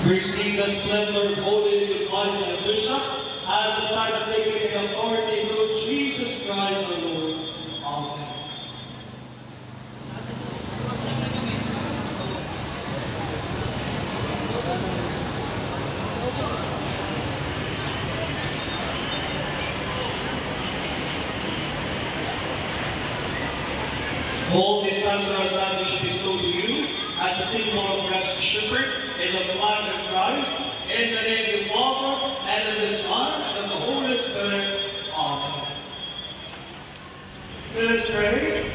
We receive the splendor of holiness with God and the Bishop as the sign of taking the authority through Jesus Christ our Lord. Amen. Hold this pastoral sandwich bestowed to you as a symbol of God's shepherd and of the blood of Christ, in the name of the Father, and of the Son, and of the Holy Spirit. Amen. Let us pray.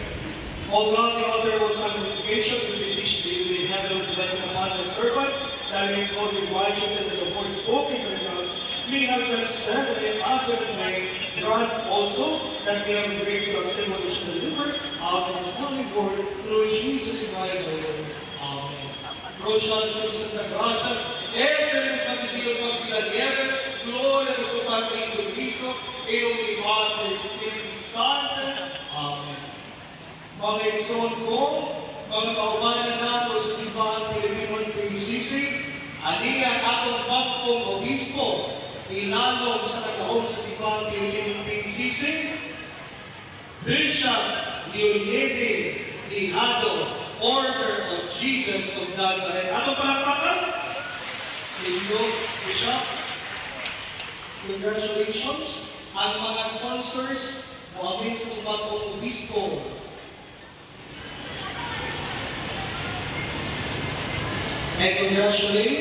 O God, the author of all sanctifications, we beseech thee, we have the blessing upon the servant, that we may call you righteous and that the word spoken to us, we have just said that we after the way, grant also that we have the grace of sin which is delivered out of his holy word through Jesus Christ our Lord. Amen. Roshan Santa Gracias, ese es el Mesías más milagro, gloria a su Padre Jesucristo, y unidad del Espíritu Santo. Amen. Mga igsoon ko, mga kaubanan nato sa simbahan Pilipinon PCC, ani ang atong pagkong obispo, ilalong sa katahog sa simbahan Pilipinon PCC, Bishop Leonede Dihado, Order of Jesus of Nazareth. Atong palakpakan? Thank you, Bishop. Congratulations. Ang mga sponsors, Mohamed sa pagkong obispo, and congratulate